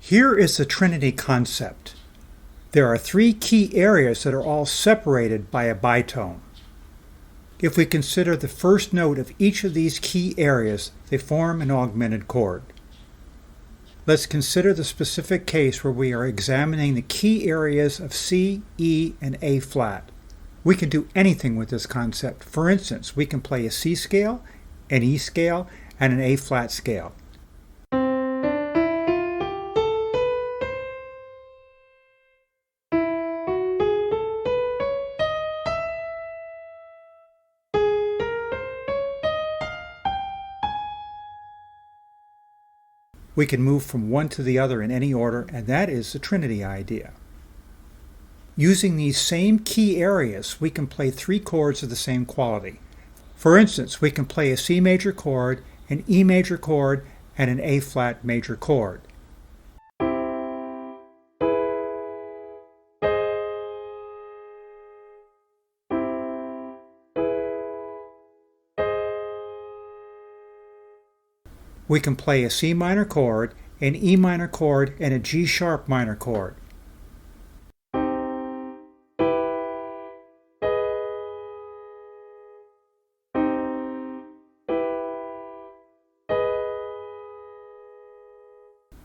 Here is the Trinity concept. There are three key areas that are all separated by a bitone. If we consider the first note of each of these key areas, they form an augmented chord. Let's consider the specific case where we are examining the key areas of C, E, and A flat. We can do anything with this concept. For instance, we can play a C scale, an E scale, and an A flat scale. We can move from one to the other in any order, and that is the Trinity idea. Using these same key areas, we can play three chords of the same quality. For instance, we can play a C major chord, an E major chord, and an A flat major chord. We can play a C minor chord, an E minor chord, and a G sharp minor chord.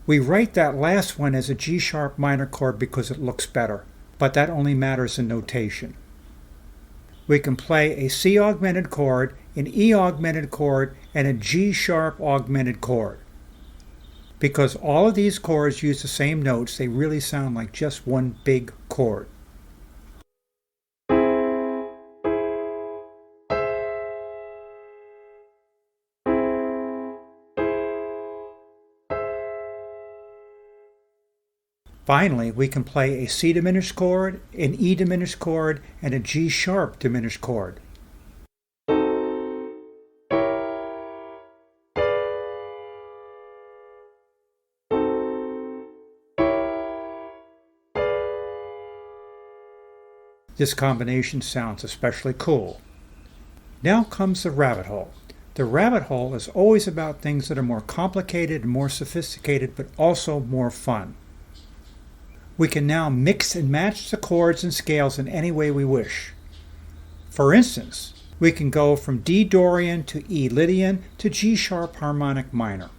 We write that last one as a G sharp minor chord because it looks better, but that only matters in notation. We can play a C augmented chord, an E augmented chord, and a G sharp augmented chord. Because all of these chords use the same notes, they really sound like just one big chord. Finally, we can play a C diminished chord, an E diminished chord, and a G sharp diminished chord. This combination sounds especially cool. Now comes the rabbit hole. The rabbit hole is always about things that are more complicated and more sophisticated, but also more fun. We can now mix and match the chords and scales in any way we wish. For instance, we can go from D Dorian to E Lydian to G sharp harmonic minor.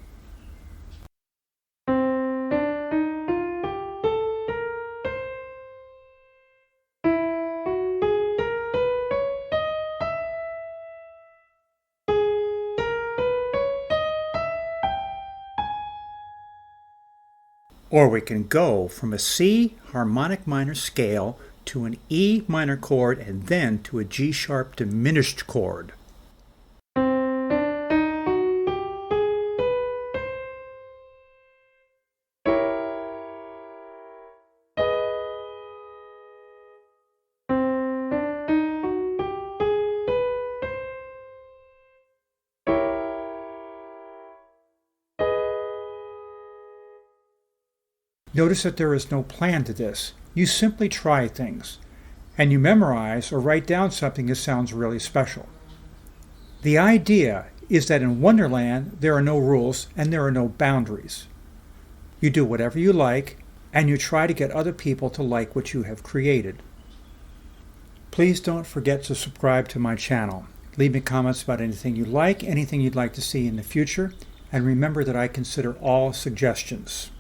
Or we can go from a C harmonic minor scale to an E minor chord and then to a G sharp diminished chord. Notice that there is no plan to this. You simply try things, and you memorize or write down something that sounds really special. The idea is that in Wonderland there are no rules and there are no boundaries. You do whatever you like, and you try to get other people to like what you have created. Please don't forget to subscribe to my channel. Leave me comments about anything you like, anything you'd like to see in the future, and remember that I consider all suggestions.